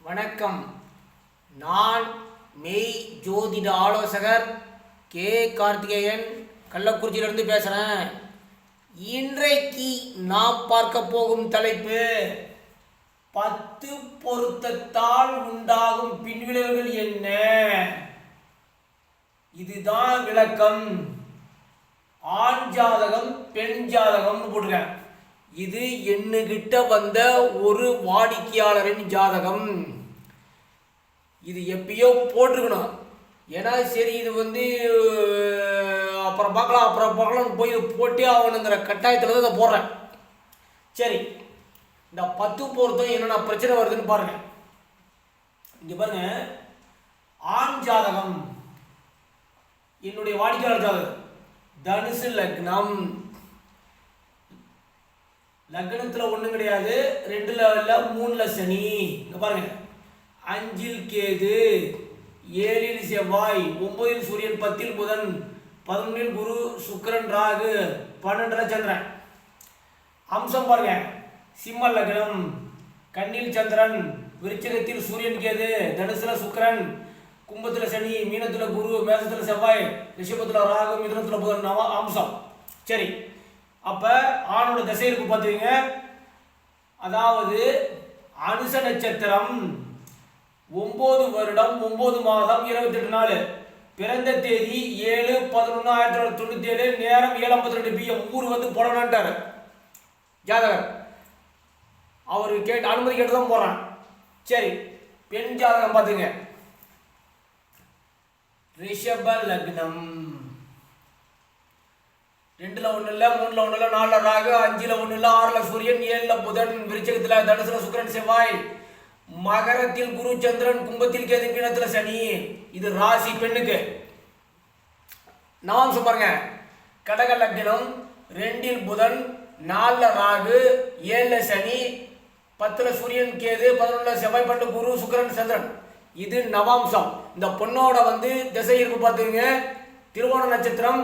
வணக்கம். நான் மெய் ஜோதிட ஆலோசகர் கே கார்த்திகேயன் கள்ளக்குறிச்சியிலிருந்து பேசுகிறேன். இன்றைக்கு நாம் பார்க்க போகும் தலைப்பு 10 பொருத்தத்தால் உண்டாகும் பின்விளைவுகள் என்ன. இதுதான் விளக்கம். ஆண் ஜாதகம் பெண் ஜாதகம்னு போட்டிருக்கேன். இது என்கிட்ட வந்த ஒரு வாடிக்கையாளரின் ஜாதகம். இது எப்பயோ போட்டிருக்கணும். ஏன்னா சரி இது அப்புறம் பார்க்கலாம் போய் போட்டே ஆகணுங்கிற கட்டாயத்தில் தான் இதை போடுறேன். சரி, இந்த 10 பொருத்தம் என்னென்ன பிரச்சனை வருதுன்னு பாருங்க. இங்கே பாருங்க, ஆண் ஜாதகம் என்னுடைய வாடிக்கையாளர் ஜாதகம் தனுசு லக்னம். லக்னத்தில் ஒன்றும் கிடையாது, 2ல் இல்லை, 3ல் சனி. இங்கே பாருங்க, 5ல் கேது, 7ல் செவ்வாய், 9ல் சூரியன், 10ல் புதன், 11ல் குரு, சுக்கிரன், ராகு, 12ல் சந்திரன். அம்சம் பாருங்க, சிம்ம லக்னம், கன்னியில் சந்திரன், விருச்சிகத்தில் சூரியன் கேது, தனுசுல சுக்கிரன், கும்பத்தில் சனி, மீனத்தில் குரு, மேசத்தில் செவ்வாய், ரிஷபத்தில் ராகு, மிதுனத்தில் புதன். அம்சம். சரி, அப்போ ஆணோட திசை இருக்கு பார்த்துங்க. அதாவது அனுச நட்சத்திரம் 9 வருடம் 9 மாதம் 28 நாள். பிறந்த தேதி 7/11/1997, நேரம் 7:52 PM. ஊர் போடணுன்ட்டார் ஜாதகர். அவர் அனுமதி கேட்டு தான் போகிறான். சரி, பெண் ஜாதகம் பார்த்துங்க. ரிஷப லக்னம், 2ல் ஒன்றும் இல்லை, 3ல் ஒன்றும் இல்லை, 4ல் ராகு, 5ல் ஒன்றும் இல்லை, 6ல் சூரியன், 7ல் புதன், விருச்சிகத்தில் தனுசுல சுக்கிரன் செவ்வாய், மகரத்தில் குரு சந்திரன், கும்பத்தில் கேது, மீனத்தில் சனி. இது ராசி பெண்ணுக்கு. நவாம்சம் பாருங்க, கடக லக்னம், 2ல் புதன், 4ல் ராகு, 7ல் சனி, 10ல் சூரியன் கேது, 11ல் செவ்வாய், 12 குரு சுக்கிரன் சந்திரன். இது நவாம்சம். இந்த பொண்ணோட திசை இருப்பு பார்த்துங்க. திருவோண நட்சத்திரம்,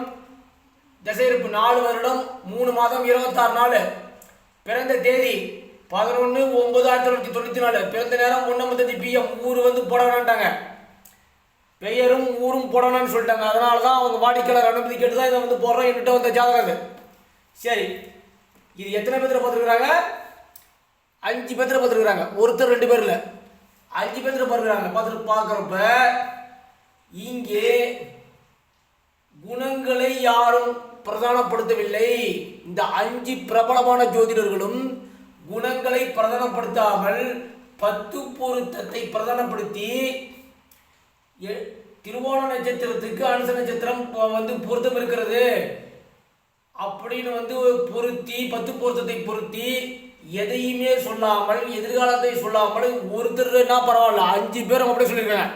திசை இருப்பு 4 வருடம் 3 மாதம் 26 நாள். பிறந்த தேதி 11/9/1994. பிறந்த நேரம் 1:30 PM. ஊர் போடணுன்ட்டாங்க, பெயரும் ஊரும் போடணும்னு சொல்லிட்டாங்க. அதனால தான் அவங்க வாடிக்கையாளர் அனுமதி கேட்டு தான் இதை போடுறோம். என்கிட்ட வந்த ஜாதகம். சரி, இது எத்தனை பேர்த்துல பார்த்துருக்குறாங்க? 5 பேர்த்துல பார்த்துருக்குறாங்க. ஒருத்தர் 2 பேர்ல 5 பேர்த்துல பார்த்துருக்குறாங்க. பார்க்குறப்ப இங்கே குணங்களை யாரும் பிரதானப்படுத்தவில்லை. இந்த 5 பிரபலமான ஜோதிடர்களும் குணங்களை பிரதானப்படுத்தாமல் 10 பொருத்தத்தை பிரதானப்படுத்தி திருவோண நட்சத்திரத்துக்கு அனுச நட்சத்திரம் பொருத்தம் இருக்கிறது அப்படின்னு பொருத்தி 10 பொருத்தத்தை பொருத்தி எதையுமே சொல்லாமல், எதிர்காலத்தை சொல்லாமல், ஒருத்தர்னா பரவாயில்ல, 5 பேரும் அப்படியே சொல்லியிருக்காங்க.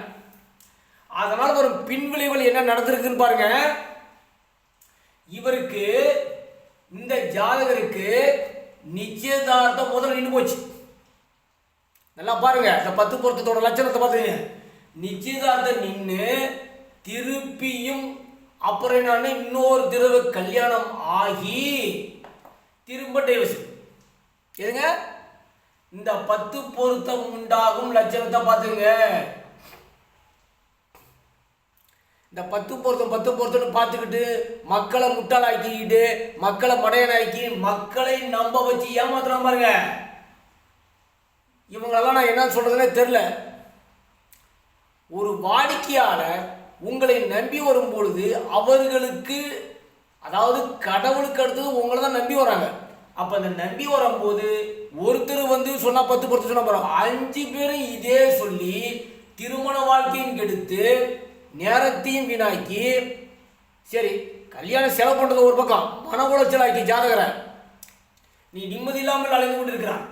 அதனால் ஒரு பின்விளைவுகள் என்ன நடந்திருக்குன்னு பாருங்க. இவருக்கு, இந்த ஜாதகருக்கு நிச்சயதார்த்தம் முதல்ல நின்று போச்சு. நல்லா பாருங்க, இந்த 10 பொருத்தத்தோட லட்சணத்தை பார்த்துங்க. நிச்சயதார்த்தம் நின்று திருப்பியும் அப்புறம் என்னன்னு இன்னொரு தடவை கல்யாணம் ஆகி திரும்ப டைவர்ஸ். எதுங்க? இந்த 10 பொருத்தம் உண்டாகும் லட்சணத்தை பார்த்துங்க. இந்த 10 பொருத்தம்னு பார்த்துக்கிட்டு மக்களை முட்டாளாக்கிக்கிட்டு, மக்களை மடையனாக்கி, மக்களை நம்ப வச்சு ஏமாத்துறான் பாருங்க. இவங்களெல்லாம் நான் என்ன சொல்றதுன்னே தெரியல. ஒரு வாடிக்கையாளர் உங்களை நம்பி வரும் பொழுது அவர்களுக்கு, அதாவது கடவுளுக்கு அடுத்தது உங்களை தான் நம்பி வராங்க. அப்போ அந்த நம்பி வரும்போது ஒருத்தர் சொன்னா 10 பொருத்தம் சொன்னா போறோம், 5 பேரும் இதே சொல்லி திருமண வாழ்க்கையும் கெடுத்து நேரத்தையும் வீணாக்கி, சரி கல்யாணம் செலவு பண்ணுறது ஒரு பக்கம், மன உளைச்சல் ஆக்கி ஜாதகரை நீ நிம்மதி இல்லாமல் அலைந்து கொண்டு இருக்கிறான்.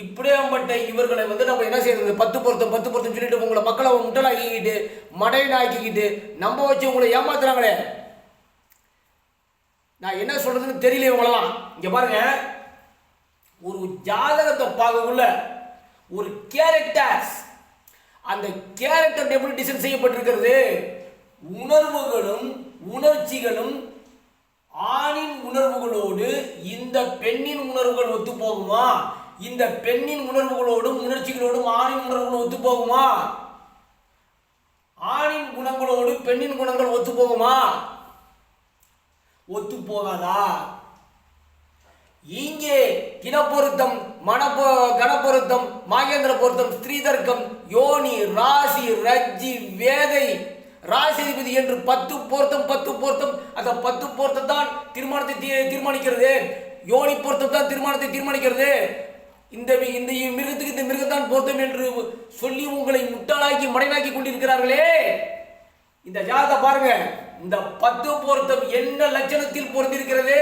இப்படியாப்பட்ட இவர்களை நம்ம என்ன செய்யறது? 10 பொருத்தம் சொல்லிட்டு உங்களை மக்களை முட்டலாக்கிக்கிட்டு, மடையனாக்கிக்கிட்டு, நம்ப வச்சு உங்களை ஏமாத்துறாங்களே. நான் என்ன சொல்றதுன்னு தெரியல இவங்களெல்லாம். இங்க பாருங்க, ஒரு ஜாதகத்தை பார்க்கக்குள்ள ஒரு கேரக்டர்ஸ், அந்த கேரக்டர் எப்படி டிசைன் செய்யப்பட்டிருக்கிறது? உணர்வுகளும் உணர்ச்சிகளும் ஆணின் உணர்வுகளோடு இந்த பெண்ணின் உணர்வுகள் ஒத்து போகுமா, இந்த பெண்ணின் உணர்வுகளோடும் உணர்ச்சிகளோடும் ஆணின் உணர்வுகளோடு ஒத்து போகுமா? ஆணின் குணங்களோடு பெண்ணின் குணங்கள் ஒத்து போகுமா? ஒத்து போகாதா? இங்கே இனப்பொருத்தம், கணப்பொருத்தம், மாகேந்திர பொருத்தம், ஸ்ரீதர்க்கம், யோனி, ராசி, ரஜ்ஜி, வேதை, ராசிதிபதி என்று 10 பொருத்தம். அந்த 10 பொருத்தம் தான் திருமணத்தை தீர்மானிக்கிறது. யோனி பொருத்தம் தான் திருமணத்தை தீர்மானிக்கிறது. இந்த மிருகத்துக்கு இந்த மிருகத்தான் பொருத்தம் என்று சொல்லி உங்களை முட்டாளாக்கி மடையாக்கி கொண்டிருக்கிறார்களே. இந்த ஜாதகத்தை பாருங்க. இந்த 10 பொருத்தம் என்ன லட்சணத்தில் பொருந்திருக்கிறது,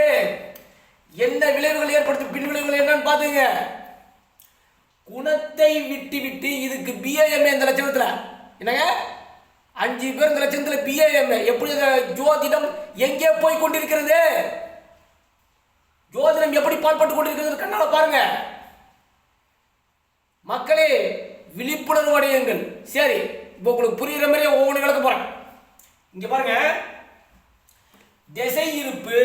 என்ன விளைவுகள் ஏற்படுத்தும், பின் விளைவுகள் என்னன்னு பாத்துங்க. குணத்தை விட்டு இதுக்கு BAMA இந்த லட்சணத்துல என்னங்க 5 பேர் இந்த லட்சணத்துல BAMA. எப்படி ஜோதிடம் எங்கே போய் கொண்டிருக்கிறது, ஜோதிடம் எப்படி பால்பட்டு கொண்டிருக்கிறது கண்ணால பாருங்க. மக்களே விழிப்புணர்வு அடையுங்கள். சரி, இப்போ உங்களுக்கு புரியுற மாதிரி ஒவ்வொன்று விளக்க போறேன். இங்க பாருங்க, திசை இருப்பு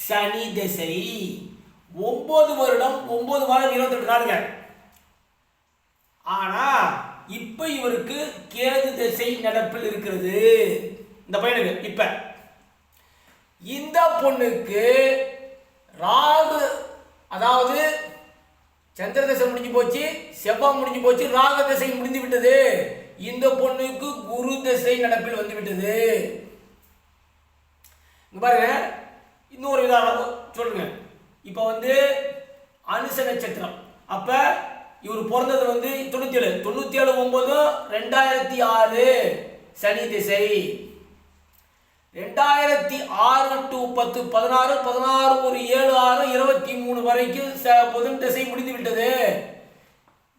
சனி திசை 9 வருடம் 9 மாதம் 28 நாளுங்க. ஆனா இப்ப இவருக்கு கேது திசை நடப்பில் இருக்கிறது. இந்த பையனுக்கு இப்ப இந்த பொண்ணுக்கு ராகு, அதாவது சந்திர திசை முடிஞ்சு போச்சு, செவ்வாய் முடிஞ்சு போச்சு, ராக திசை முடிந்து விட்டது. இந்த பொண்ணுக்கு குரு திசை நடப்பில் வந்து விட்டது. இங்க பாருங்க, இன்னொரு உதாரணம் சொல்லுங்க. இப்ப அனுச நட்சத்திரம், அப்ப இவர் பிறந்தது 97 9/9/2006 சனி திசை. 2006 to 10 16 16 ஒரு 7 6 23 வரைக்கும் புதன் திசை முடிந்து விட்டது.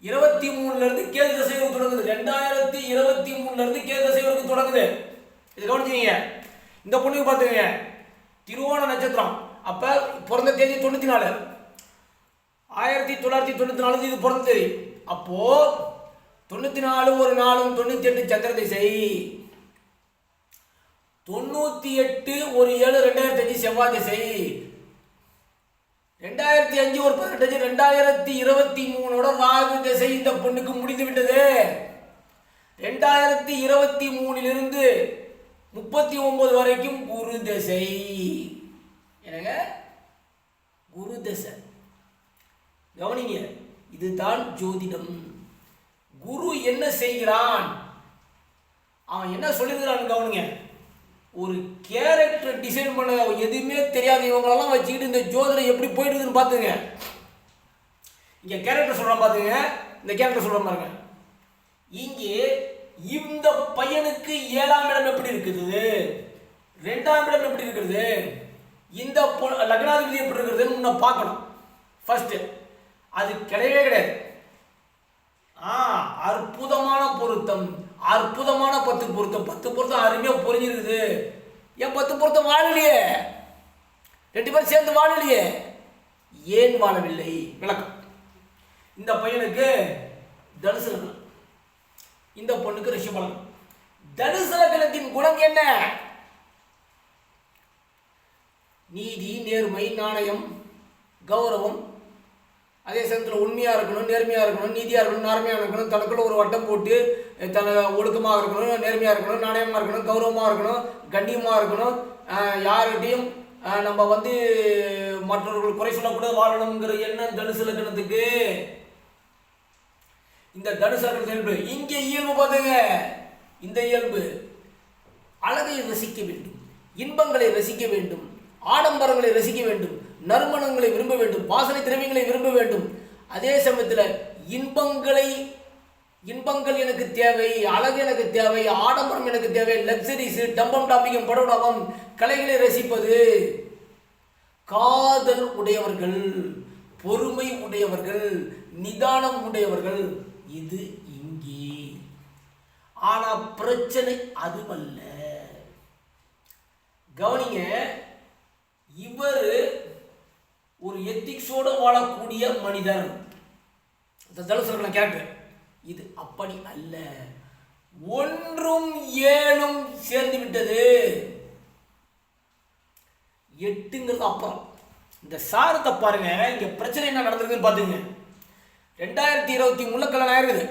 23 இருந்து கேது திசை தொடங்குது. 2023 இருந்து கேது திசை வரைக்கும் தொடங்குது. இது கவனிச்சீங்க. இந்த பொண்ணுக்கு பார்த்துங்க, திருவோண நட்சத்திரம், அப்ப பிறந்த தேதி 94 1994 இது பிறந்த தேதி. அப்போ 94 ஒரு 4 98 சந்திர திசை, 98 ஒரு 7 2005 செவ்வாய் திசை, 2005 ஒரு 18 2023 ராகு திசை இந்த பொண்ணுக்கு முடிந்து விட்டது. 2023 இருந்து 39 வரைக்கும் குரு திசை. என்னங்க குரு திசை. கவனிங்க, இதுதான் ஜோதிடம். குரு என்ன செய்கிறான், அவன் என்ன சொல்லிருக்கிறான் கவனிங்க. ஒரு கேரக்டர் டிசைன் பண்ண எதுவுமே தெரியாத இவங்களெல்லாம் வச்சுக்கிட்டு இந்த ஜோதிடம் எப்படி போயிடுதுன்னு பார்த்துங்க. இங்கே கேரக்டர் சொல்கிறான் பார்த்துங்க, இந்த கேரக்டர் சொல்கிற பாருங்க. இங்கே இந்த பையனுக்கு 7ஆம் இடம் எப்படி இருக்குது, 2ஆம் இடம் எப்படி இருக்குது, இந்த லக்னாதிபதி எப்படி இருக்குதுன்னு முன்ன பார்க்கணும். ஃபர்ஸ்ட் அது கிடையவே கிடையாது. அற்புதமான பொருத்தம், அற்புதமான 10 பொருத்தம், 10 பொருத்தம் அருமையாக பொறிஞ்சிருக்குது. ஏன் 10 பொருத்தம் வாழலையே, 2 பேரும் சேர்ந்து வாழலையே, ஏன் வாழவில்லை? விளக்கம். இந்த பையனுக்கு தனுசு லக்னம், இந்த பொண்ணுக்கு ரிஷப லக்னம். தனுசு லக்னத்தின் குணம் என்ன? நீதி, நேர்மை, நாணயம், கௌரவம், அதே சமயத்தில் உண்மையாக இருக்கணும், நேர்மையாக இருக்கணும், நீதியாக இருக்கணும், நேர்மையாக இருக்கணும், தனக்குள்ள ஒரு வட்டம் போட்டு ஒழுக்கமாக இருக்கணும், நேர்மையாக இருக்கணும், நாணயமாக இருக்கணும், கௌரவமாக இருக்கணும், கண்ணியமாக இருக்கணும், யார்கிட்டையும் நம்ம மற்றவர்கள் குறை சொல்லக்கூடாது, வாழணுங்கிற எண்ணம் தனுசு லக்னத்துக்கு. இந்த தனுசு லக்னத்தின் இயல்பு இங்கே இயல்பு பார்த்துங்க. இந்த இயல்பு அழகை ரசிக்க வேண்டும், இன்பங்களை ரசிக்க வேண்டும், ஆடம்பரங்களை ரசிக்க வேண்டும், நறுமணங்களை விரும்ப வேண்டும், வாசனை திரவியங்களை விரும்ப வேண்டும். அதே சமயத்தில் இன்பங்கள் எனக்கு தேவை, அழகு எனக்கு தேவை, ஆடம்பரம் எனக்கு தேவை, லக்ஸரிஸ், டம்பம் டாம்பிகம், படோடபம், கலைகளை ரசிப்பது. காதல் உடையவர்கள், பொறுமை உடையவர்கள், நிதானம் உடையவர்கள், இது இங்கே. ஆனா பிரச்சனை அதுவல்ல. கவனிங்க, இவர் ஒரு எத்திக்ஸோடு வாழக்கூடிய மனிதர். தனுசு கேட்க இது அப்படி அல்ல. 1ம் 7ம் சேர்ந்து விட்டது. 8ங்கிறது அப்புறம். இந்த சாரத்தை பாருங்க, இங்க பிரச்சனை என்ன நடந்திருக்குன்னு பாத்துங்க. 2023 கல்யாணம் ஆயிருக்குது.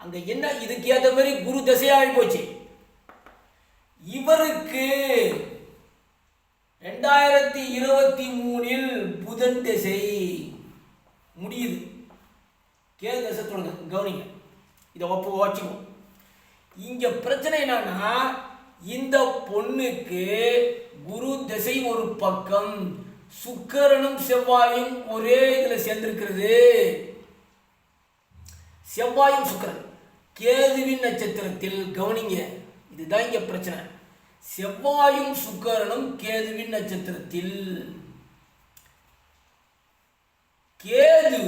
அங்க என்ன இதுக்கு ஏற்ற மாதிரி குரு தசையாகி போச்சு. இவருக்கு 2023 புதன் திசை முடியுது. கேது தசை தொடங்க. கவனிங்க, இதை வச்சுக்கோ. இங்க பிரச்சனை என்னன்னா, இந்த பொண்ணுக்கு குரு திசை ஒரு பக்கம், சுக்கிரனும் செவ்வாயும் ஒரே இதுல சேர்ந்திருக்கிறது. செவ்வாயும் சுக்கிரன் கேதுவின் நட்சத்திரத்தில். கவனிங்க, இதுதான் இங்க பிரச்சனை. செவ்வாயும் சுக்கிரனும் கேதுவின் நட்சத்திரத்தில். கேது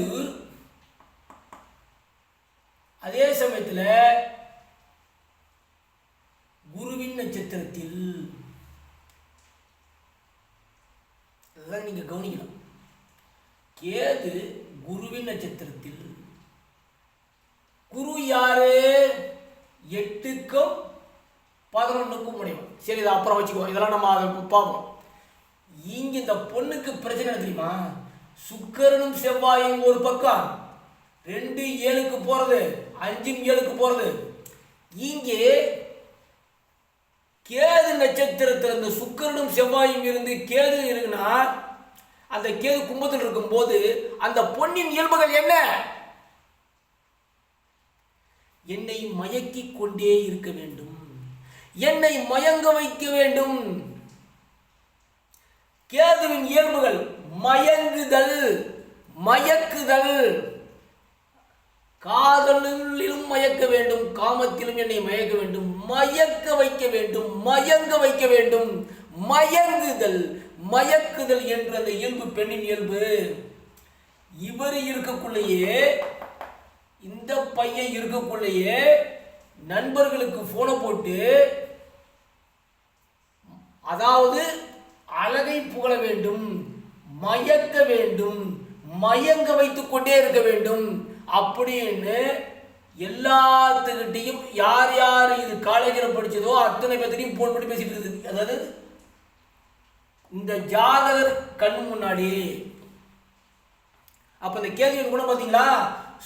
அதே சமயத்தில் குருவின் நட்சத்திரத்தில். அதெல்லாம் நீங்க கவனிக்கலாம். கேது குருவின் நட்சத்திரத்தில். குரு யாரு? 8க்கும் 11க்கும் முடியும். சரி, இதை அப்புறம் வச்சுக்கோ, இதெல்லாம் நம்ம அதை பார்ப்போம். இங்க இந்த பொண்ணுக்கு பிரச்சனை தெரியுமா? சுக்கிரனும் செவ்வாயும் ஒரு பக்கம், 2 7க்கு போறது, 5 7க்கு போறது. இங்கே கேது நட்சத்திரத்தில் இந்த சுக்கிரனும் செவ்வாயும் இருந்து கேது இருக்குன்னா, அந்த கேது கும்பத்தில் இருக்கும் போது அந்த பொண்ணின் இயல்புகள் என்ன? என்னை மயக்கி கொண்டே இருக்க வேண்டும், என்னை மயங்க வைக்க வேண்டும். கேதுவின் இயல்புகள் மயங்குதல், மயக்குதல். காதலிலும் மயக்க வேண்டும், காமத்திலும் என்னை மயக்க வேண்டும், மயக்க வைக்க வேண்டும், மயங்க வைக்க வேண்டும். மயங்குதல், மயக்குதல் என்ற அந்த இயல்பு பெண்ணின் இயல்பு. இவர் இருக்கக்குள்ளேயே, இந்த பையன் இருக்கக்குள்ளேயே நண்பர்களுக்கு போனை போட்டு, அதாவது அழகை புகழ வேண்டும், மயக்க வேண்டும், மயங்க வைத்துக் கொண்டே இருக்க வேண்டும் அப்படின்னு எல்லாத்துக்கிட்டையும் யார் யார் இது காலேஜில் படிச்சதோ அத்தனை பேர்த்தையும் போன் பண்ணி பேசிட்டு இருக்குது. அதாவது இந்த ஜாதகர் கண்ணு முன்னாடி. அப்ப இந்த கேதுவின் குணம் பார்த்தீங்களா?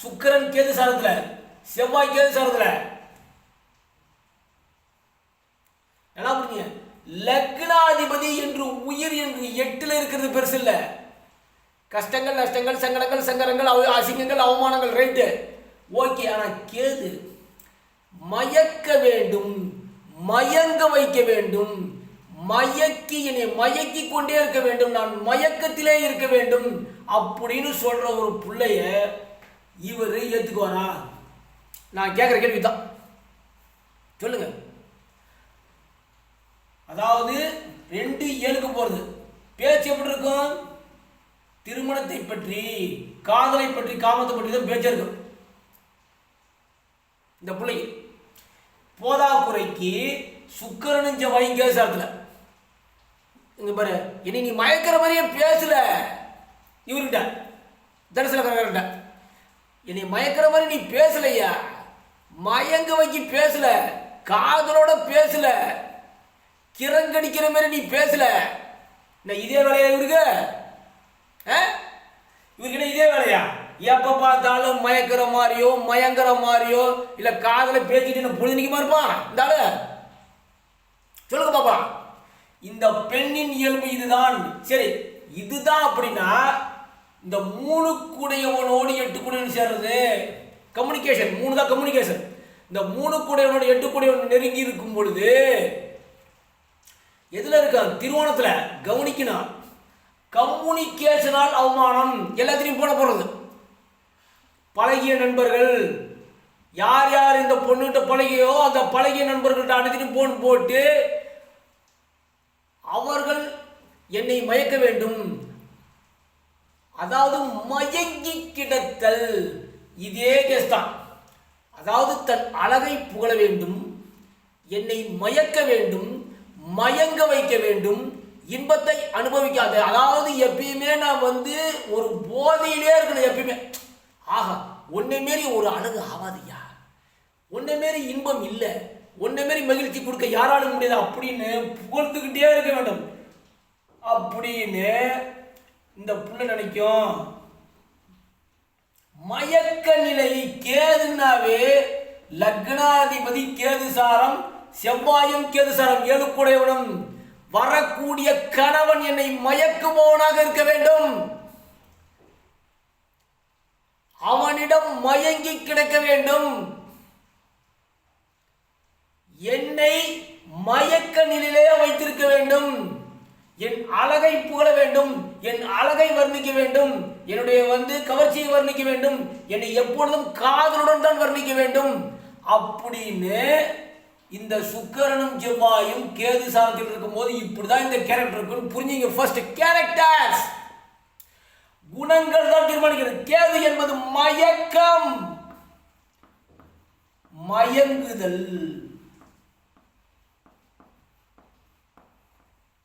சுக்கிரன் கேது சாரத்துல, செவ்வாய் கேது சாரத்துல. நல்லா புரியுங்க. லக்னாதிபதி என்று உயிர் என்று 8ல் இருக்கிறது பெருசு இல்லை. கஷ்டங்கள், நஷ்டங்கள், சங்கடங்கள், சங்கரங்கள், அசிங்கங்கள், அவமானங்கள், ரைட்டு, ஓகே. ஆனா கேது மயக்க வேண்டும், மயங்க வைக்க வேண்டும், மயக்கி என்னை மயக்கி கொண்டே இருக்க வேண்டும், நான் மயக்கத்திலே இருக்க வேண்டும் அப்படின்னு சொல்ற ஒரு பிள்ளைய இவர் ஏத்துக்குவாரா? நான் கேட்குற கேள்விதான், சொல்லுங்க. அதாவது 2 7க்கு போறது பேச்சு எப்படி இருக்கும்? திருமணத்தை பற்றி, காதலை பற்றி, காமத்தை பற்றி தான் பேச்சு இருக்கும் இந்த பிள்ளை. போதாக்குறைக்கு சுக்கிரனும் செவ்வாயும் கேது சாரத்துல. இங்க பாரு, இனி நீ மயக்கிற மாதிரியே பேசல இவர்கிட்ட, தரிசனக்காரர்கிட்ட. என்னை மயக்கிற மாதிரி நீ பேசலையா, மயங்க வைக்கி பேசல, காதலோட பேசல, கிரங்கடிக்கிற மாதிரி நீ பேசல. இதே வேலையா இவருக்கு? இவர்கிட்ட இதே வேலையா? எப்ப பார்த்தாலும் மயக்கிற மாதிரியோ, மயங்கிற மாதிரியோ, இல்ல காதல பேசிட்டு பொழுதுனிக்குமா இருப்பான் இந்த ஆளு? சொல்லுங்க பாப்பா. இந்த பெண்ணின் இயல்பு இதுதான். சரி, இதுதான் அப்படின்னா இந்த 3 கூடையவனோடு 8 கூடையவன் சேர்றது கம்யூனிகேஷன். 3 தான் கம்யூனிகேஷன். இந்த 3 கூடையவனோடு 8 கூடையவன் நெருங்கி இருக்கும் பொழுது எதுல இருக்க? திருவோணத்துல. கவனிக்கணும். கம்யூனிகேஷனால் அவமானம் எல்லாத்திலையும் போட போறது. பழகிய நண்பர்கள் யார் யார் இந்த பொண்ணுகிட்ட பழகியோ அந்த பழகிய நண்பர்கள்ட்ட அனைத்தையும் போன் போட்டு அவர்கள் என்னை மயக்க வேண்டும், அதாவது மயங்கி கிடத்தல். இதே கேஸ் தான். அதாவது தன் அழகை புகழ வேண்டும், என்னை மயக்க வேண்டும், மயங்க வைக்க வேண்டும், இன்பத்தை அனுபவிக்காத. அதாவது எப்பயுமே நான் ஒரு போதையிலே இருக்கணும் எப்பயுமே. ஆஹா, உன்னை மாரி ஒரு அழகு ஆவாதியா, உன்னை மாரி இன்பம் இல்லை, உன்னை மாரி மகிழ்ச்சி கொடுக்க யாராலும் முடியாது அப்படின்னு புகழ்ந்துக்கிட்டே இருக்க வேண்டும் அப்படின்னு இந்த புள்ள நினைக்கும். மயக்க நிலை கேதுனாவே லக்னாதிபதி கேது சாரம், செவ்வாயும் கேது சாரம், ஏழுக்குடையவனும். வரக்கூடிய கணவன் என்னை மயக்குபவனாக இருக்க வேண்டும், அவனிடம் மயங்கி கிடக்க வேண்டும், என்னை மயக்க நிலையிலே வைத்திருக்க வேண்டும், என் அழகை புகழ வேண்டும், என் அழகை வர்ணிக்க வேண்டும், என்னுடைய கவர்ச்சியை வர்ணிக்க வேண்டும், என்னை எப்பொழுதும் காதலுடன் தான் வர்ணிக்க வேண்டும் அப்படின்னு இந்த சுக்கிரனும் செவ்வாயும் கேது சாரத்தில் இருக்கும் போது இப்படிதான் இந்த கேரக்டர் இருக்குன்னு புரிஞ்சுங்க. ஃபர்ஸ்ட் கேரக்டர்ஸ், குணங்கள் தான் தீர்மானிக்கிறது. கேது என்பது மயக்கம், மயங்குதல்.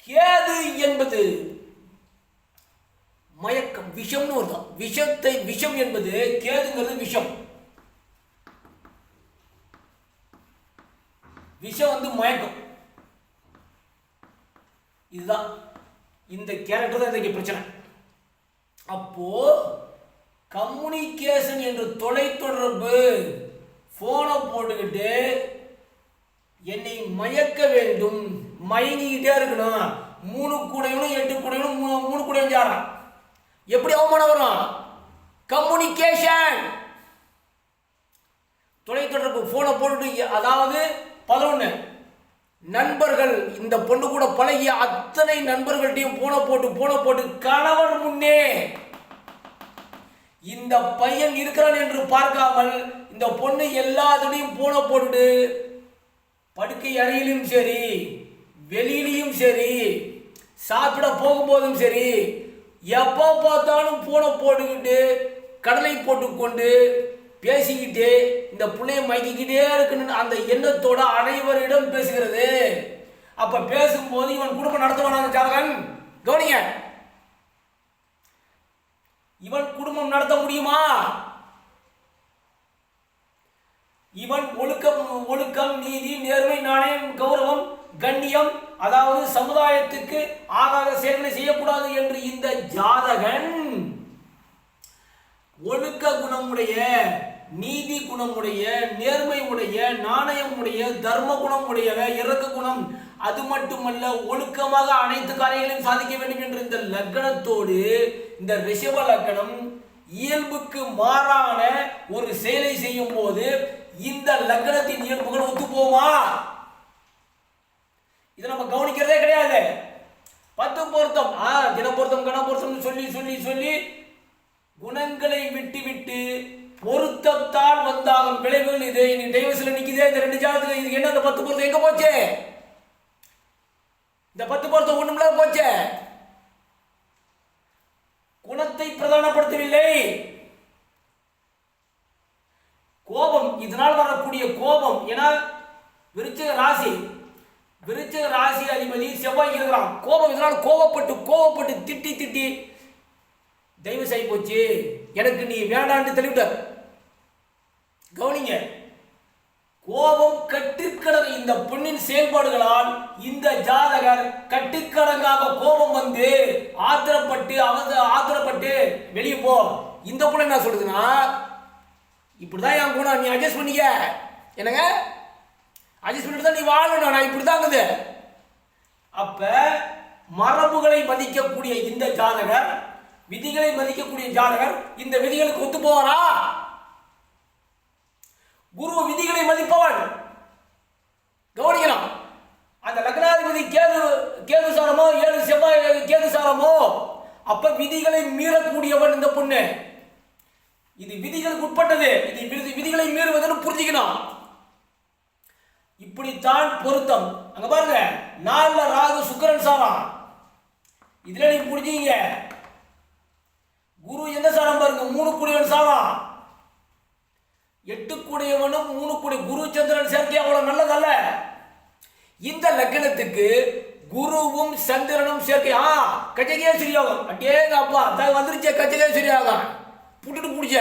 கேது என்பது மயக்கம், விஷம்னு வருதான். விஷம் என்பது கேதுங்கிறது விஷம். விஷம் மயக்கம். இதுதான் இந்த கேரக்டர் தான் இன்றைக்கு பிரச்சனை. அப்போ கம்யூனிகேஷன் என்று தொலைத்தொடர்பு போனை போட்டுக்கிட்டு என்னை மயக்க வேண்டும், மயங்கிக்கிட்டே இருக்கணும். 3 கூடையும் 8 கூடையும் 3 கூடையும் சாரான். எப்படி அவமானம் வரும்? கம்யூனிகேஷன், தொலைத்தொடர்பு போனை போட்டுட்டு, அதாவது 11 நண்பர்கள், இந்த பொண்ணு கூட பழகிய அத்தனை நண்பர்கள்ட்டையும் போனை போட்டு கணவன் முன்னே இந்த பையன் இருக்கிறான் என்று பார்க்காமல் இந்த பொண்ணு எல்லாத்துடையும் போனை போட்டு படுக்கை அறையிலும் சரி, வெளியிலையும் சரி, சாப்பிட போகும்போதும் சரி, எப்போ பார்த்தாலும் போனை போட்டுக்கிட்டு கடலை போட்டுக்கொண்டு பேசிக்கிட்டு இந்த பிள்ளைய மயக்கிக்கிட்டே இருக்குன்னு அந்த எண்ணத்தோட அனைவரிடம் பேசுகிறது. அப்ப பேசும்போது இவன் குடும்பம் நடத்துவான ஜாதகன் கவனிங்க. இவன் குடும்பம் நடத்த முடியுமா? இவன் ஒழுக்கம், நீதி, நேர்மை, நாணயம், கௌரவம், கண்ணியம், அதாவது சமுதாயத்துக்கு ஆகாத செயல்களை செய்யக்கூடாது என்று இந்த ஜாதகன் ஒழுக்க குணமுடைய, நீதி குணமுடைய, நேர்மை உடைய, நாணயம் உடைய, தர்ம குணம் உடைய, இறக்க குணம், அது மட்டுமல்ல ஒழுக்கமாக அனைத்து காரியங்களையும் சாதிக்க வேண்டும் என்ற இந்த லக்னத்தோடு இந்த ரிஷப லக்னம் இயல்புக்கு மாறான ஒரு செயலை செய்யும் போது இந்த லக்னத்தின் இயல்புகள் ஒத்து போமா? இதை நம்ம கவனிக்கிறதே கிடையாது. 10 பொருத்தம், தினப்பொருத்தம், கணப்பொருத்தம் சொல்லி குணங்களை விட்டு பொருத்தத்தால் வந்தாகும் விளைவுகள் இது. டைவர்ஸ்ல நிக்குதே இந்த 2 ஜாதகத்துல. இது என்ன? இந்த 10 பொருத்தம் எங்க போச்சு? இந்த 10 பொருத்தம் ஒண்ணுமில்ல போச்சு. குணத்தை பிரதானப்படுத்தவில்லை. கோபம், இதனால் வரக்கூடிய கோபம், ஏன்னா விருச்சிக ராசி அதிபதி செவ்வாய் இருக்கிறான். கோபம், இதனால் கோபப்பட்டு திட்டி தெய்வ செய்ய போச்சு, எனக்கு நீ வேண்டான்னு தெளிவிட்ட. கவனிங்க, கோபம் கட்டுக்கடங்க. இந்த பெண்ணின் செயல்பாடுகளால் இந்த ஜாதகர் கட்டுக்கடங்காக கோபம் வந்து ஆத்திரப்பட்டு வெளியே போ. இந்த பொண்ணு என்ன சொல்றதுன்னா, இப்படிதான் என் குணம், நீ அட்ஜஸ்ட் பண்ணிக்க. என்னங்க, அட்ஜஸ்ட் பண்ணிட்டு தான் நீ வாழணும், நான் இப்படிதாங்குது. அப்ப மரபுகளை மதிக்கக்கூடிய இந்த ஜாதகர், விதிகளை மதிக்கக்கூடிய ஜாதகர் இந்த விதிகளுக்கு ஒத்து போவாரா? குரு விதிகளை மதிப்பவன். கவனிக்கலாம், அந்த லக்னாதிபதி கேது சாரமோ, 7 செவ்வாய் கேது சாரமோ, அப்ப விதிகளை மீறக்கூடியவன் இந்த பொண்ணு. இது விதிகளுக்கு உட்பட்டது. இது விதிகளை மீறுவதுன்னு புரிஞ்சுக்கணும். இப்படித்தான் பொருத்தம். அங்க பாருங்க, 4ல ராகு சுக்கிரன் சாரம். இதுல நீங்க புரிஞ்சீங்க. குரு எந்த சாரம் பாருங்க, 3 கூடியவன் சாரம். 8 கூடியவனும் 3 கூடிய குரு சந்திரன் சேர்க்கை அவ்வளவு நல்லதல்ல. இந்த லக்னத்துக்கு குருவும் சந்திரனும் சேர்க்கை கஜகேசரி யோகம். அட்டேங்க அப்பா வந்துருச்சே கஜகேசரி யோகம். புட்டுட்டு பிடிச்ச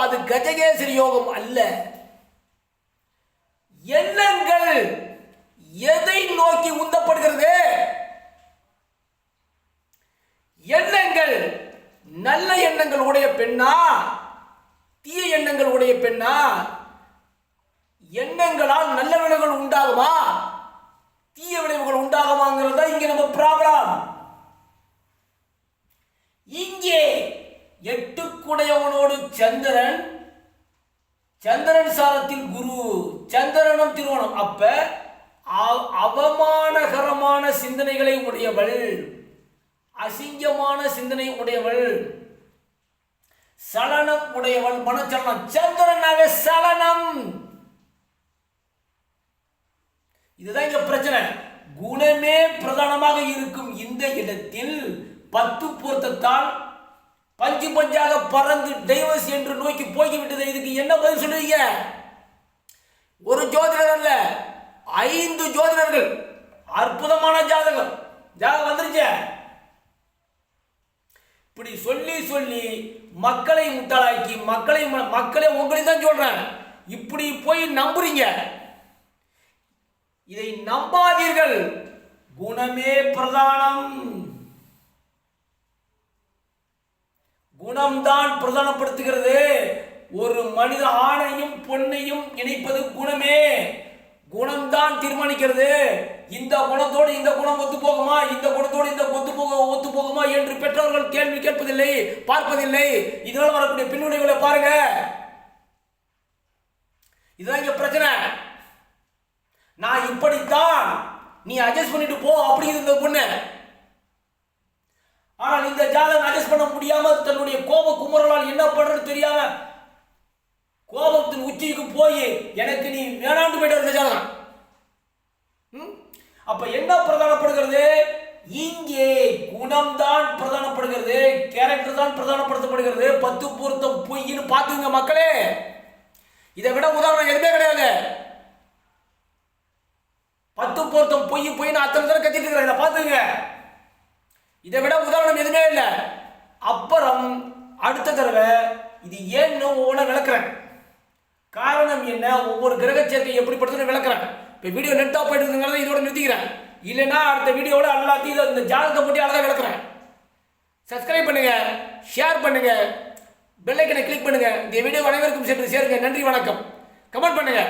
அது கஜகேசரி யோகம் அல்ல. எண்ணங்கள் எதை நோக்கி உந்தப்படுகிறது? எண்ணங்கள் நல்ல எண்ணங்கள் உடைய பெண்ணா, தீய எண்ணங்கள் உடைய பெண்ணா? எண்ணங்களால் நல்ல விளைவுகள் உண்டாகுமா, தீய விளைவுகள் உண்டாகுமாங்கிறதா இங்க நம்ம ப்ராப்ளம். இங்கே எட்டுக்குடையவனோடு சந்திரன், சந்திரன் சாரத்தில் குரு, சந்திரனும் திருவோணம். அப்ப அவமானகரமான சிந்தனைகளை உடையவள், அசிங்கமான சிந்தனை உடையவள், சலனம் உடையவள், மனச்சலனம். சந்திரனாவே சலனம். இதுதான் இங்க பிரச்சனை. குணமே பிரதானமாக இருக்கும் இந்த இடத்தில் 10 பொருத்தத்தால் பஞ்சு பஞ்சாக பறந்து டைவர்ஸ் என்று நோக்கி போய்விட்டது. இதுக்கு என்ன பதில் சொல்லுவீங்க? ஒரு ஜோதிடர் அல்ல, 5 ஜோதிடர்கள், அற்புதமான ஜாதகம் வந்துருச்சு. இப்படி சொல்லி சொல்லி மக்களை முட்டாளாக்கி மக்களை உங்களை தான் சொல்றேன், இப்படி போய் நம்புறீங்க. இதை நம்பாதீர்கள். குணமே பிரதானம். குணம்தான் பிரதானப்படுத்துகிறது. ஒரு மனித ஆணையும் பொன்னையும் இணைப்பது குணமே. குணம்தான் தீர்மானிக்கிறது. இந்த குணத்தோடு இந்த குணம் ஒத்து போகுமா, இந்த குணத்தோடு இந்த ஒத்து போகுமா என்று பெற்றோர்கள் கேள்வி கேட்பதில்லை, பார்ப்பதில்லை. இதனால் வரக்கூடிய பின்விளைவுகளை பாருங்க. இதுதான் இங்க பிரச்சனை. நான் இப்படித்தான், நீ அட்ஜஸ்ட் பண்ணிட்டு போ அப்படிங்கிறது இந்த பொண்ணு. ஆனால் இந்த ஜாதகம் அட்ஜஸ்ட் பண்ண முடியாம தன்னுடைய கோப குமரலால் என்ன பண்றது தெரியாம கோபத்தின் உச்சிக்கு போய் எனக்கு நீ வேணாண்டு போயிட்டு இருந்த ஜாதகம். அப்ப என்ன பிரதானப்படுகிறது? இங்கே குணம்தான் பிரதானப்படுகிறது, கேரக்டர் தான் பிரதானப்படுத்தப்படுகிறது. 10 பொருத்தம் பொய்ன்னு பாத்துங்க மக்களே. இதை விட உதாரணம் எதுவுமே கிடையாது. 10 பொருத்தம் பொய்ன்னு அத்தனை தடவை கத்திட்டு இருக்கிற இதை பாத்துங்க. இதை விட உதாரணம் எதுவுமே இல்லை. அப்புறம் அடுத்த தடவை இது ஏன்னு ஒவ்வொன்றா விளக்குறேன். காரணம் என்ன, ஒவ்வொரு கிரக சேர்க்கை எப்படிப்படுத்துன்னு விளக்குறேன். இப்போ வீடியோ நெட்டாக போயிட்டு இருக்குங்கிறத இதோட நிறுத்திக்கிறேன். இல்லைன்னா அடுத்த வீடியோவில் எல்லாத்தையும் இந்த ஜாதகத்தை போட்டு அழகாக விளக்குறேன். சப்ஸ்கிரைப் பண்ணுங்க, ஷேர் பண்ணுங்க, பெல் ஐக்கனை கிளிக் பண்ணுங்க. இந்த வீடியோ அனைவருக்கும் சென்று சேருங்க. நன்றி, வணக்கம். கமெண்ட் பண்ணுங்க.